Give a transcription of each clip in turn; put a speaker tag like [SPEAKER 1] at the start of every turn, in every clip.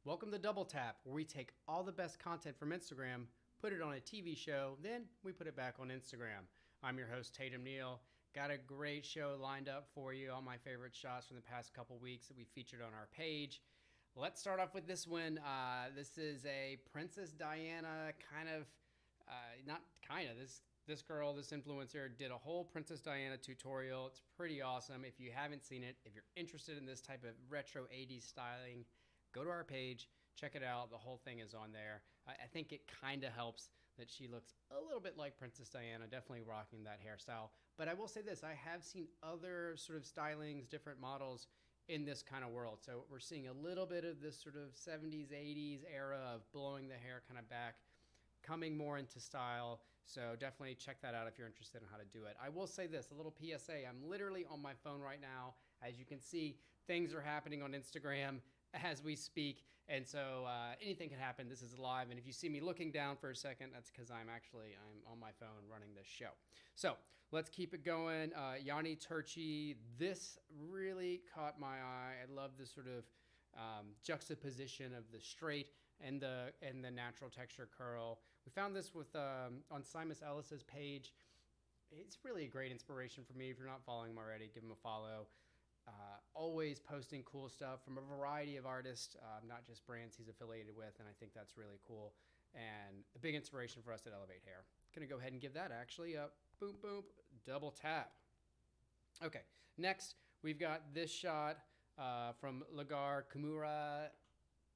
[SPEAKER 1] Welcome to Double Tap, where we take all the best content from Instagram, put it on a TV show, then we put it back on Instagram. I'm your host, Tatum Neal. Got a great show lined up for you, all my favorite shots from the past couple weeks that we featured on our page. Let's start off with this one. This is a Princess Diana this girl, this influencer, did a whole Princess Diana tutorial. It's pretty awesome. If you haven't seen it, if you're interested in this type of retro 80s styling, go to our page, check it out. The whole thing is on there. I think it kind of helps that she looks a little bit like Princess Diana, definitely rocking that hairstyle. But I will say this, I have seen other sort of stylings, different models in this kind of world. So we're seeing a little bit of this sort of 70s, 80s era of blowing the hair kind of back, coming more into style. So definitely check that out if you're interested in how to do it. I will say this, a little PSA. I'm literally on my phone right now. As you can see, things are happening on Instagram as we speak, and so anything can happen. This is live, and if you see me looking down for a second, that's because I'm on my phone running this show. So let's keep it going. Yanni Turchi, this really caught my eye. I love this sort of juxtaposition of the straight and the natural texture curl. We found this with on Simus Ellis's page. It's really a great inspiration for me. If you're not following him already, give him a follow. Always posting cool stuff from a variety of artists, not just brands he's affiliated with, and I think that's really cool and a big inspiration for us at Elevate Hair. Gonna go ahead and give that actually a boom boom double tap. Okay, next we've got this shot from Lagar Kimura.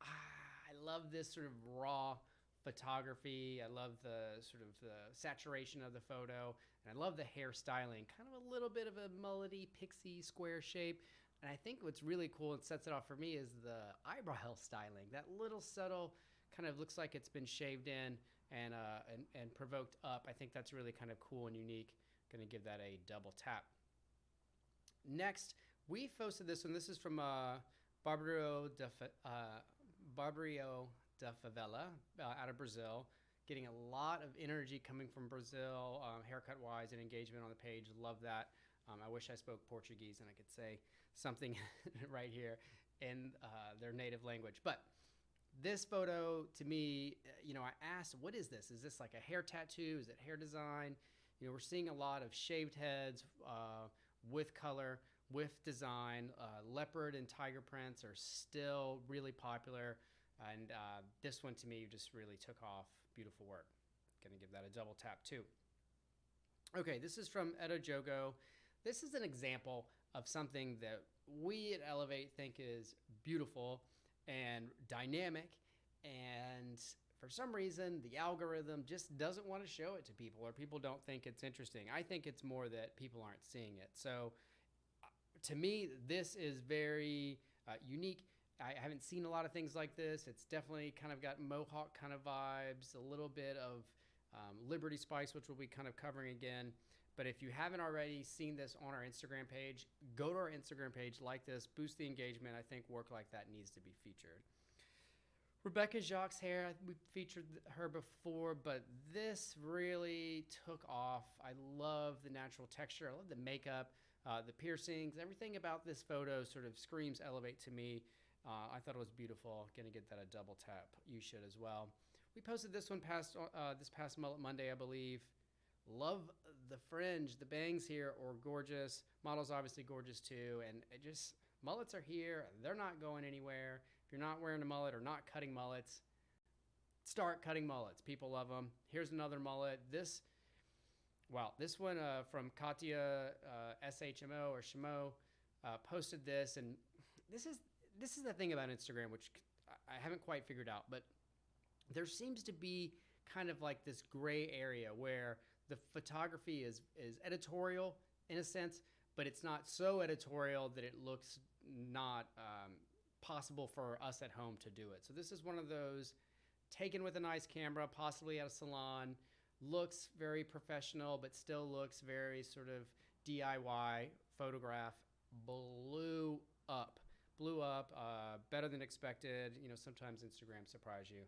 [SPEAKER 1] I love this sort of raw photography. I love the sort of the saturation of the photo, and I love the hairstyling, kind of a little bit of a mullety pixie square shape. And I think what's really cool and sets it off for me is the eyebrow styling. That little subtle kind of looks like it's been shaved in and provoked up. I think that's really kind of cool and unique. Gonna give that a double tap. Next, we posted this one. This is from Barbario da Favela out of Brazil. Getting a lot of energy coming from Brazil, haircut-wise and engagement on the page. Love that. I wish I spoke Portuguese and I could say something right here in their native language. But this photo, to me, I asked, what is this? Is this like a hair tattoo? Is it hair design? We're seeing a lot of shaved heads with color, with design. Leopard and tiger prints are still really popular. And this one to me just really took off. Beautiful work. Gonna give that a double tap too. Okay, this is from Edo Jogo. This is an example of something that we at Elevate think is beautiful and dynamic, and for some reason the algorithm just doesn't want to show it to people, or people don't think it's interesting. I think it's more that people aren't seeing it. So to me, this is very unique. I haven't seen a lot of things like this. It's definitely kind of got Mohawk kind of vibes, a little bit of Liberty Spice, which we'll be kind of covering again. But if you haven't already seen this on our Instagram page, go to our Instagram page, like this, boost the engagement. I think work like that needs to be featured. Rebecca Jacques' hair, we featured her before, but this really took off. I love the natural texture. I love the makeup, the piercings. Everything about this photo sort of screams Elevate to me. I thought it was beautiful. Gonna get that a double tap. You should as well. We posted this one this past Mullet Monday, I believe. Love the fringe. The bangs here are gorgeous. Model's obviously gorgeous too. And it just, mullets are here. They're not going anywhere. If you're not wearing a mullet or not cutting mullets, start cutting mullets. People love them. Here's another mullet. This one from Katya SHMO or Shimo posted this. And this is the thing about Instagram, which I haven't quite figured out, but there seems to be kind of like this gray area where the photography is editorial in a sense, but it's not so editorial that it looks not possible for us at home to do it. So this is one of those taken with a nice camera, possibly at a salon, looks very professional, but still looks very sort of DIY photograph. Blew up, better than expected. Sometimes Instagram surprise you.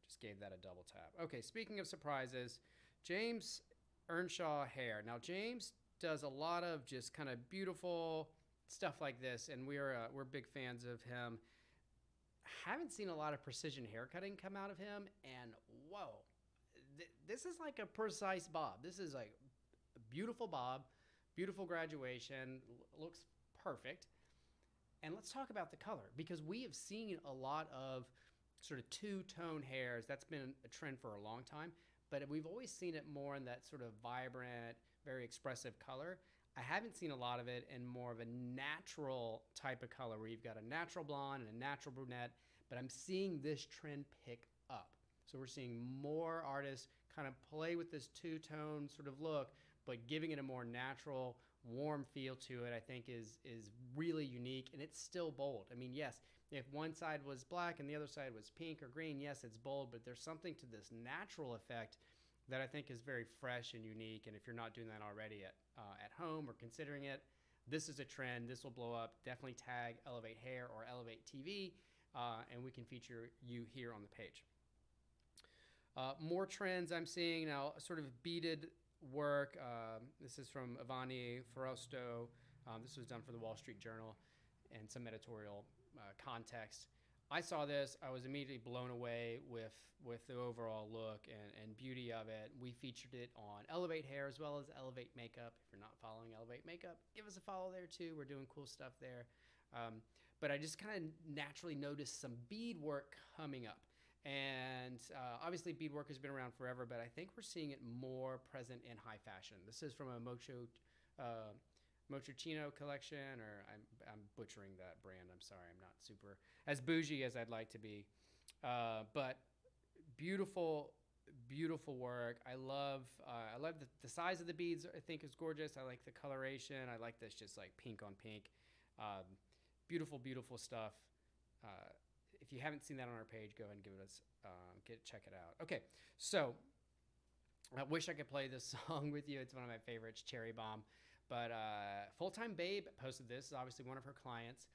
[SPEAKER 1] Just gave that a double tap. Okay, speaking of surprises, James Earnshaw hair. Now, James does a lot of just kind of beautiful stuff like this, and we're big fans of him. haven't seen a lot of precision haircutting come out of him. And whoa, this is like a precise bob. This is like a beautiful bob, beautiful graduation, looks perfect. And let's talk about the color, because we have seen a lot of sort of two-tone hairs. That's been a trend for a long time, but we've always seen it more in that sort of vibrant, very expressive color. I haven't seen a lot of it in more of a natural type of color where you've got a natural blonde and a natural brunette, but I'm seeing this trend pick up. So we're seeing more artists kind of play with this two-tone sort of look, but giving it a more natural, warm feel to it, I think is really unique, and it's still bold. I mean, yes, if one side was black and the other side was pink or green, yes, it's bold, but there's something to this natural effect that I think is very fresh and unique. And if you're not doing that already at home or considering it, this is a trend. This will blow up. Definitely tag Elevate Hair or Elevate TV, and we can feature you here on the page. More trends I'm seeing now, sort of beaded work. This is from Ivani Ferrosto. This was done for the Wall Street Journal and some editorial context. I saw this. I was immediately blown away with the overall look and beauty of it. We featured it on Elevate Hair as well as Elevate Makeup. If you're not following Elevate Makeup, give us a follow there too. We're doing cool stuff there. But I just kind of naturally noticed some beadwork coming up. And obviously beadwork has been around forever, but I think we're seeing it more present in high fashion. This is from a Mochaccino collection, or I'm butchering that brand. I'm sorry. I'm not super as bougie as I'd like to be. But beautiful, beautiful work. I love the size of the beads. I think is gorgeous. I like the coloration. I like this just like pink on pink. Beautiful, beautiful stuff. If you haven't seen that on our page, go ahead and give it us check it out. Okay, so I wish I could play this song with you. It's one of my favorites, Cherry Bomb. But Full-Time Babe posted this. Is obviously one of her clients.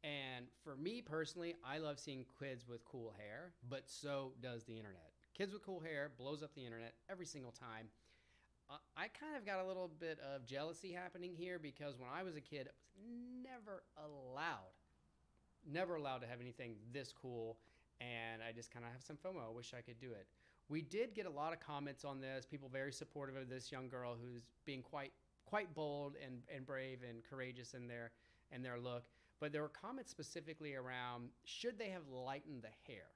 [SPEAKER 1] And for me personally, I love seeing kids with cool hair, but so does the internet. Kids with cool hair blows up the internet every single time. I kind of got a little bit of jealousy happening here, because when I was a kid, I was never allowed to have anything this cool, and I just kind of have some FOMO. I wish I could do it. We did get a lot of comments on this, people very supportive of this young girl who's being quite bold and brave and courageous in their look. But there were comments specifically around, should they have lightened the hair?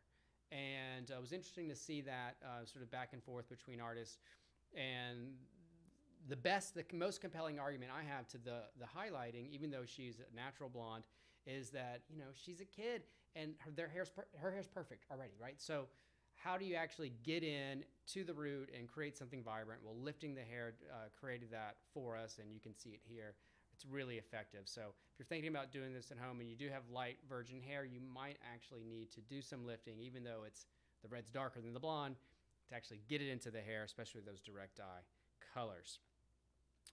[SPEAKER 1] And it was interesting to see that sort of back and forth between artists. And the most compelling argument I have to the highlighting, even though she's a natural blonde, is that, you know, she's a kid and her hair's perfect already, right? So how do you actually get in to the root and create something vibrant? Well, lifting the hair created that for us, and you can see it here. It's really effective. So if you're thinking about doing this at home and you do have light virgin hair, you might actually need to do some lifting, even though the red's darker than the blonde, to actually get it into the hair, especially those direct dye colors.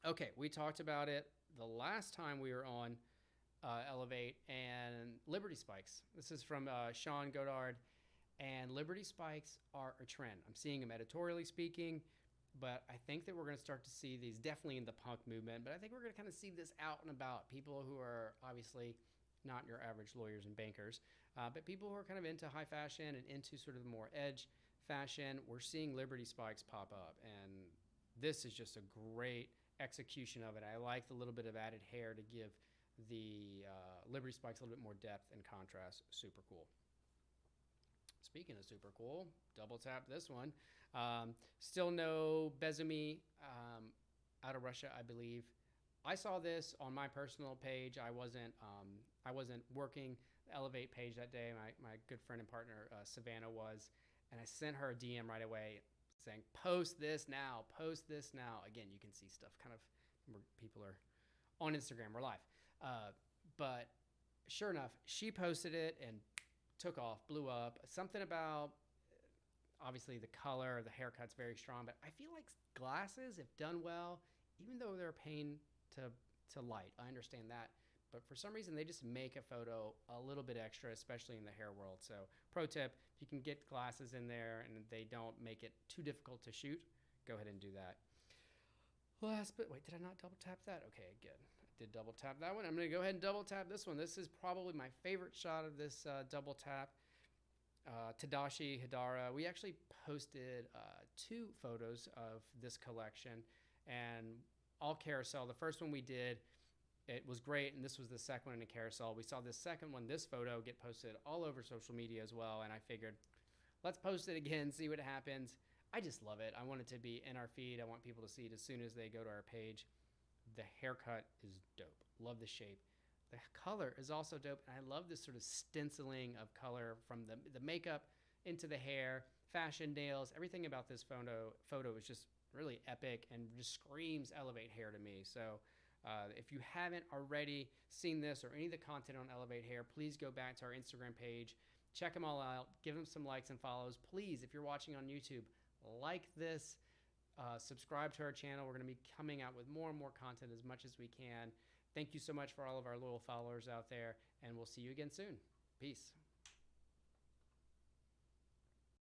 [SPEAKER 1] Okay, we talked about it the last time we were on Elevate, and Liberty Spikes. This is from Sean Godard, and Liberty Spikes are a trend. I'm seeing them editorially speaking, but I think that we're going to start to see these definitely in the punk movement, but I think we're going to kind of see this out and about. People who are obviously not your average lawyers and bankers, but people who are kind of into high fashion and into sort of the more edge fashion. We're seeing Liberty Spikes pop up, and this is just a great execution of it. I like the little bit of added hair to give the Liberty Spikes a little bit more depth and contrast. Super cool. Speaking of super cool, double tap this one. Still no Bezumi out of Russia, I believe. I saw this on my personal page. I wasn't working the Elevate page that day. My good friend and partner Savannah was, and I sent her a DM right away saying, "Post this now. Post this now." Again, you can see stuff kind of where people are on Instagram. We're live. But sure enough, she posted it and took off, blew up. Something about, obviously, the color, the haircut's very strong, but I feel like glasses, if done well, even though they're a pain to light, I understand that, but for some reason, they just make a photo a little bit extra, especially in the hair world. So pro tip, if you can get glasses in there and they don't make it too difficult to shoot, go ahead and do that. Last but wait, did I not double tap that? Okay, good. I did double tap that one. I'm going to go ahead and double tap this one. This is probably my favorite shot of this double tap. Tadashi Hidara. We actually posted 2 photos of this collection, and all carousel. The first one we did, it was great, and this was the second one in a carousel. We saw this second one, this photo, get posted all over social media as well, and I figured, let's post it again, see what happens. I just love it. I want it to be in our feed. I want people to see it as soon as they go to our page. The haircut is dope. Love the shape. The color is also dope, and I love this sort of stenciling of color from the makeup into the hair, fashion, nails. Everything about this photo is just really epic and just screams Elevate Hair to me. So if you haven't already seen this or any of the content on Elevate Hair, please go back to our Instagram page, check them all out, give them some likes and follows. Please, if you're watching on YouTube, like this, subscribe to our channel. We're going to be coming out with more and more content as much as we can. Thank you so much for all of our loyal followers out there, and we'll see you again soon. Peace.